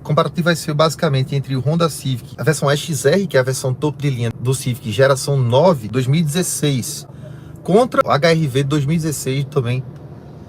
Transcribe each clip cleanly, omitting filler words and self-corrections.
comparativo vai ser basicamente entre o Honda Civic, a versão XR, que é a versão topo de linha do Civic, geração 9, 2016, contra o HR-V 2016 também,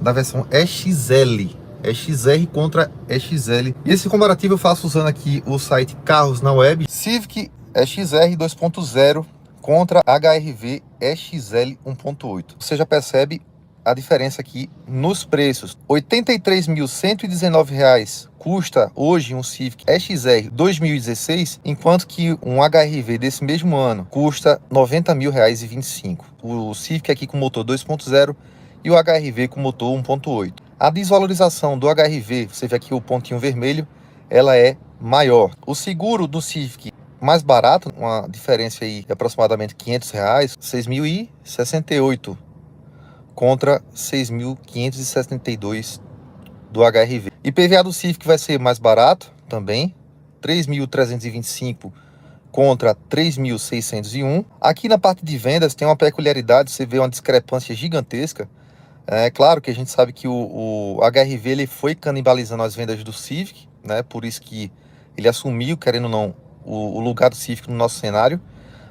da versão XL. É XR contra XL. E esse comparativo eu faço usando aqui o site Carros na Web. Civic XR 2.0 contra HR-V XL 1.8. Você já percebe a diferença aqui nos preços. R$ 83.119 custa hoje um Civic XR 2016, enquanto que um HR-V desse mesmo ano custa R$ 90.025. O Civic aqui com motor 2.0 e o HR-V com motor 1.8. A desvalorização do HR-V, você vê aqui o pontinho vermelho, ela é maior. O seguro do Civic mais barato, uma diferença aí de aproximadamente R$ 500, R$ 6.068 contra 6.572 do HR-V. IPVA do Civic vai ser mais barato também, 3.325 contra 3.601. Aqui na parte de vendas tem uma peculiaridade, você vê uma discrepância gigantesca. É claro que a gente sabe que o HR-V ele foi canibalizando as vendas do Civic, né? Por isso que ele assumiu, querendo ou não, o lugar do Civic no nosso cenário.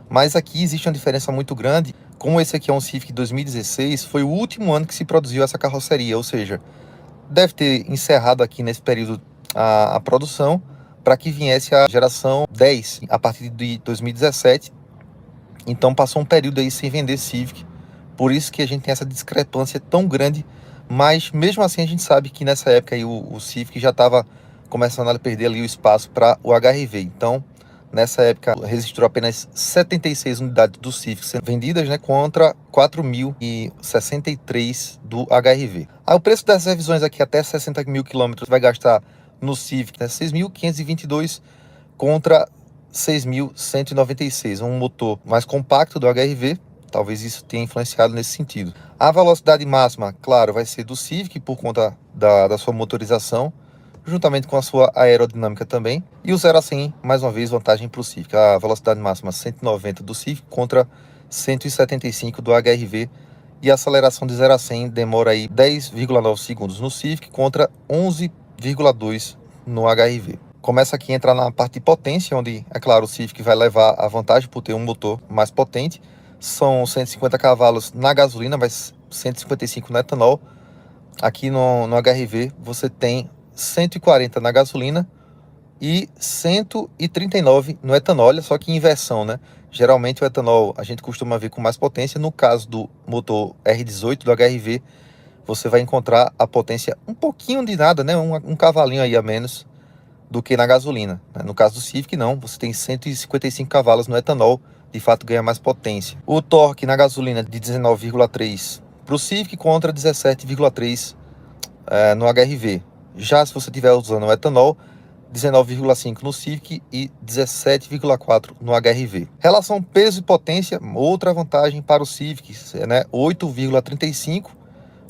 Mas aqui existe uma diferença muito grande. Como esse aqui é um Civic 2016, foi o último ano que se produziu essa carroceria, ou seja, deve ter encerrado aqui nesse período a produção para que viesse a geração 10 a partir de 2017. Então passou um período aí sem vender Civic, por isso que a gente tem essa discrepância tão grande. Mas mesmo assim a gente sabe que nessa época aí o Civic já estava começando a perder ali o espaço para o HR-V. Então nessa época registrou apenas 76 unidades do Civic sendo vendidas, né, contra 4.063 do HR-V. Aí o preço das revisões aqui até 60 mil quilômetros vai gastar no Civic, né, 6.522 contra 6.196, um motor mais compacto do HR-V. Talvez isso tenha influenciado nesse sentido. A velocidade máxima, claro, vai ser do Civic por conta da sua motorização, juntamente com a sua aerodinâmica também. E o 0 a 100, mais uma vez, vantagem para o Civic. A velocidade máxima 190 do Civic contra 175 do HR-V. E a aceleração de 0 a 100 demora aí 10,9 segundos no Civic contra 11,2 no HR-V. Começa aqui a entrar na parte de potência, onde, é claro, o Civic vai levar a vantagem por ter um motor mais potente. São 150 cavalos na gasolina, mas 155 no etanol. Aqui no HR-V você tem 140 na gasolina e 139 no etanol, olha só que inversão, né? Geralmente o etanol a gente costuma ver com mais potência. No caso do motor R18 do HR-V, você vai encontrar a potência um pouquinho de nada, né? Um cavalinho aí a menos do que na gasolina. No caso do Civic não, você tem 155 cavalos no etanol, de fato ganha mais potência. O torque na gasolina de 19,3 para o Civic contra 17,3 no HR-V. Já se você estiver usando o etanol, 19,5 no Civic e 17,4 no HR-V. Relação peso e potência, outra vantagem para o Civic, né? 8,35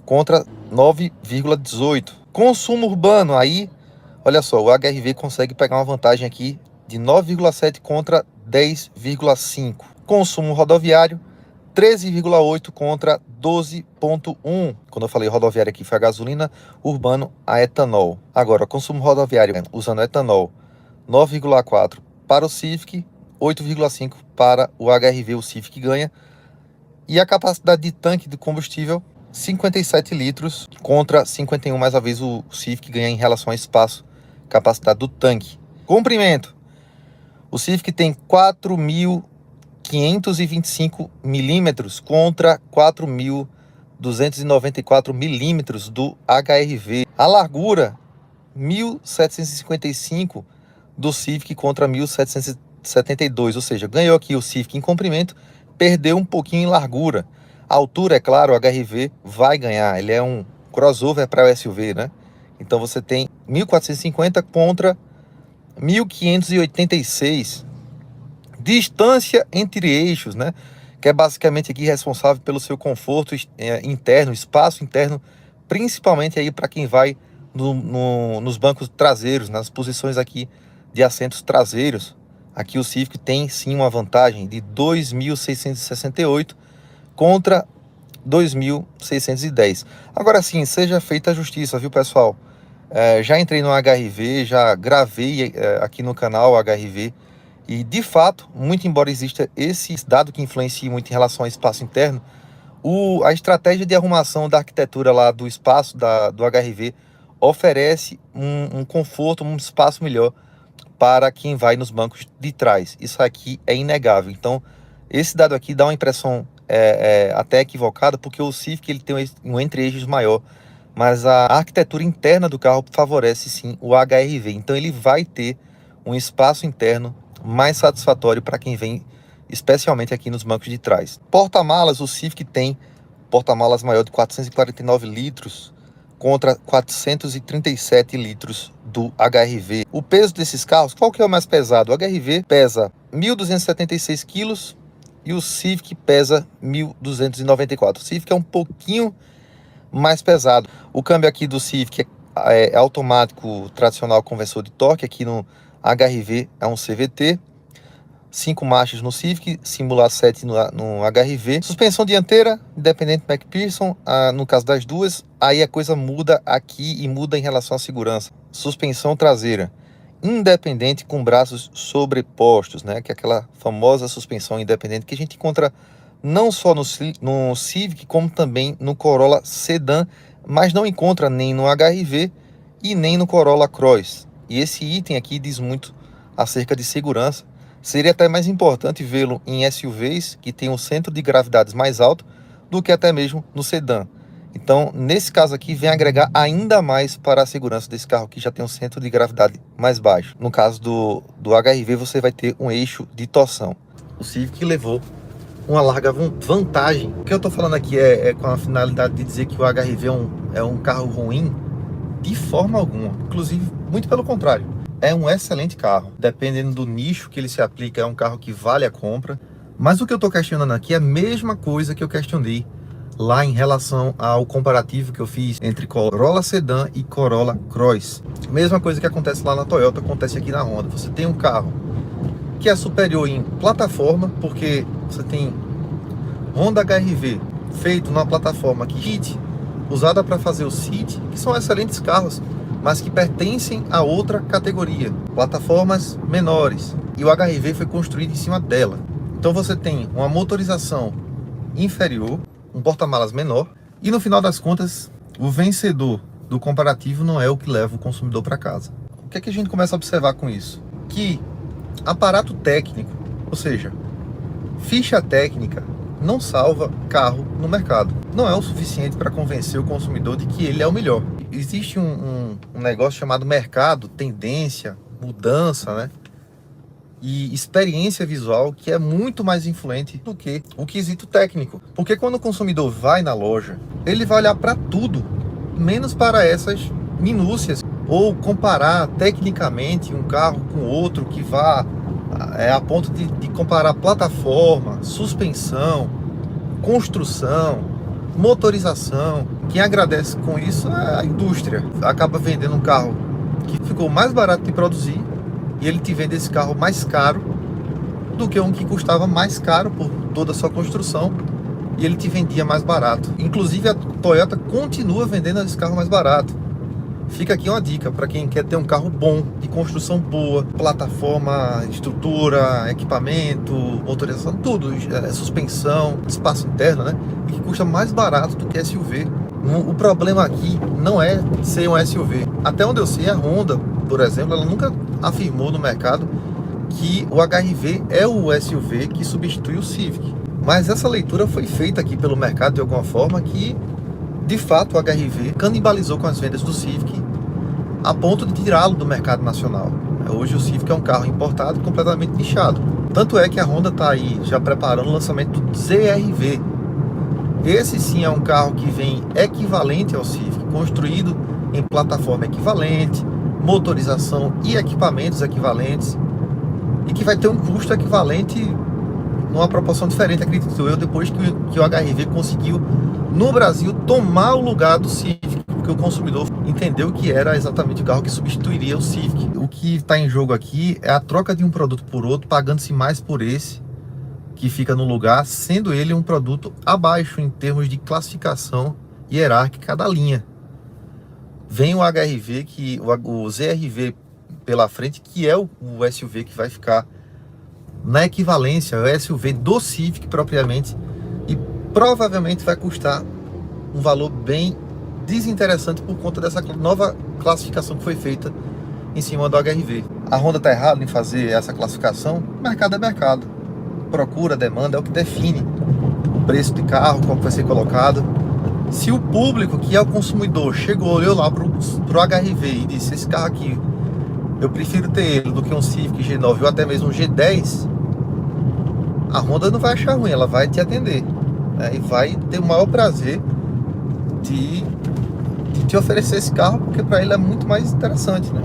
contra 9,18. Consumo urbano, aí, olha só, o HR-V consegue pegar uma vantagem aqui de 9,7 contra 10,5. Consumo rodoviário, 13,8 contra 12,1. Quando eu falei rodoviário aqui foi a gasolina, urbano a etanol. Agora, consumo rodoviário usando etanol, 9,4 para o Civic, 8,5 para o HR-V, o Civic ganha. E a capacidade de tanque de combustível, 57 litros contra 51, mais uma vez o Civic ganha em relação ao espaço, capacidade do tanque. Comprimento, o Civic tem 4.525 milímetros contra 4.294 milímetros do HR-V. A largura, 1.755 do Civic contra 1.772, ou seja, ganhou aqui o Civic em comprimento, perdeu um pouquinho em largura. A altura, é claro, o HR-V vai ganhar, ele é um crossover para o SUV, né? Então você tem 1.450 contra 1.586. Distância entre eixos, né? Que é basicamente aqui responsável pelo seu conforto interno, espaço interno, principalmente aí para quem vai nos bancos traseiros, nas posições aqui de assentos traseiros. Aqui o Civic tem sim uma vantagem de 2.668 contra 2.610. Agora sim, seja feita a justiça, viu, pessoal? Já entrei no HRV, já gravei aqui no canal o HRV, e de fato, muito embora exista esse dado que influencia muito em relação ao espaço interno, a estratégia de arrumação da arquitetura lá do espaço do HRV oferece um conforto, um espaço melhor para quem vai nos bancos de trás. Isso aqui é inegável. Então, esse dado aqui dá uma impressão até equivocada, porque o Civic ele tem um entre-eixos maior, mas a arquitetura interna do carro favorece sim o HRV. Então, ele vai ter um espaço interno mais satisfatório para quem vem, especialmente aqui nos bancos de trás. Porta-malas, o Civic tem porta-malas maior de 449 litros contra 437 litros do HRV. O peso desses carros, qual que é o mais pesado? O HRV pesa 1.276 quilos e o Civic pesa 1.294. O Civic é um pouquinho mais pesado. O câmbio aqui do Civic é automático tradicional conversor de torque. Aqui no HRV é um CVT. 5 marchas no Civic, Simular 7 no HRV. Suspensão dianteira, independente McPherson, no caso das duas, aí a coisa muda aqui e muda em relação à segurança. Suspensão traseira, independente com braços sobrepostos, né? Que é aquela famosa suspensão independente que a gente encontra não só no Civic, como também no Corolla Sedan, mas não encontra nem no HRV e nem no Corolla Cross. E esse item aqui diz muito acerca de segurança. Seria até mais importante vê-lo em SUVs que tem um centro de gravidades mais alto do que até mesmo no sedã. Então, nesse caso aqui, vem agregar ainda mais para a segurança desse carro que já tem um centro de gravidade mais baixo. No caso do HRV, você vai ter um eixo de torção. O Civic levou uma larga vantagem. O que eu estou falando aqui é com a finalidade de dizer que o HRV é um carro ruim? De forma alguma. Inclusive, muito pelo contrário. É um excelente carro, dependendo do nicho que ele se aplica, é um carro que vale a compra. Mas o que eu estou questionando aqui é a mesma coisa que eu questionei lá em relação ao comparativo que eu fiz entre Corolla Sedan e Corolla Cross. Mesma coisa que acontece lá na Toyota, acontece aqui na Honda. Você tem um carro que é superior em plataforma, porque você tem Honda HRV feito numa plataforma kit, usada para fazer o City, que são excelentes carros, mas que pertencem a outra categoria, plataformas menores, e o HRV foi construído em cima dela. Então você tem uma motorização inferior, um porta-malas menor, e no final das contas, o vencedor do comparativo não é o que leva o consumidor para casa. O que é que a gente começa a observar com isso? Que aparato técnico, ou seja, ficha técnica, não salva carro no mercado. Não é o suficiente para convencer o consumidor de que ele é o melhor. Existe um negócio chamado mercado, tendência, mudança, né? E experiência visual que é muito mais influente do que o quesito técnico. Porque quando o consumidor vai na loja, ele vai olhar para tudo, menos para essas minúcias. Ou comparar tecnicamente um carro com outro que vá a ponto de comparar plataforma, suspensão, construção, motorização. Quem agradece com isso é a indústria. Acaba vendendo um carro que ficou mais barato de produzir e ele te vende esse carro mais caro do que um que custava mais caro por toda a sua construção e ele te vendia mais barato. Inclusive a Toyota continua vendendo esse carro mais barato. Fica aqui uma dica para quem quer ter um carro bom, de construção boa, plataforma, estrutura, equipamento, motorização, tudo, suspensão, espaço interno, né? E que custa mais barato do que SUV. O problema aqui não é ser um SUV. Até onde eu sei, a Honda, por exemplo, ela nunca afirmou no mercado que o HRV é o SUV que substitui o Civic. Mas essa leitura foi feita aqui pelo mercado de alguma forma que de fato o HRV canibalizou com as vendas do Civic a ponto de tirá-lo do mercado nacional. Hoje o Civic é um carro importado completamente nichado. Tanto é que a Honda está aí já preparando o lançamento do ZR-V. Esse sim é um carro que vem equivalente ao Civic, construído em plataforma equivalente, motorização e equipamentos equivalentes, e que vai ter um custo equivalente numa proporção diferente, acredito eu, depois que o HRV conseguiu no Brasil tomar o lugar do Civic, porque o consumidor entendeu que era exatamente o carro que substituiria o Civic. O que está em jogo aqui é a troca de um produto por outro, pagando-se mais por esse que fica no lugar, sendo ele um produto abaixo em termos de classificação hierárquica da linha. vem o HRV, o ZR-V pela frente, que é o SUV que vai ficar na equivalência, é o SUV do Civic propriamente, e provavelmente vai custar um valor bem desinteressante por conta dessa nova classificação que foi feita em cima do HRV. A Honda está errada em fazer essa classificação? Mercado é mercado. Procura, demanda é o que define o preço de carro, qual que vai ser colocado. Se o público, que é o consumidor, chegou, olhou lá pro HRV e disse: esse carro aqui, eu prefiro ter ele do que um Civic G9 ou até mesmo um G10, a Honda não vai achar ruim, ela vai te atender, né? E vai ter o maior prazer de te oferecer esse carro, porque para ele é muito mais interessante, né?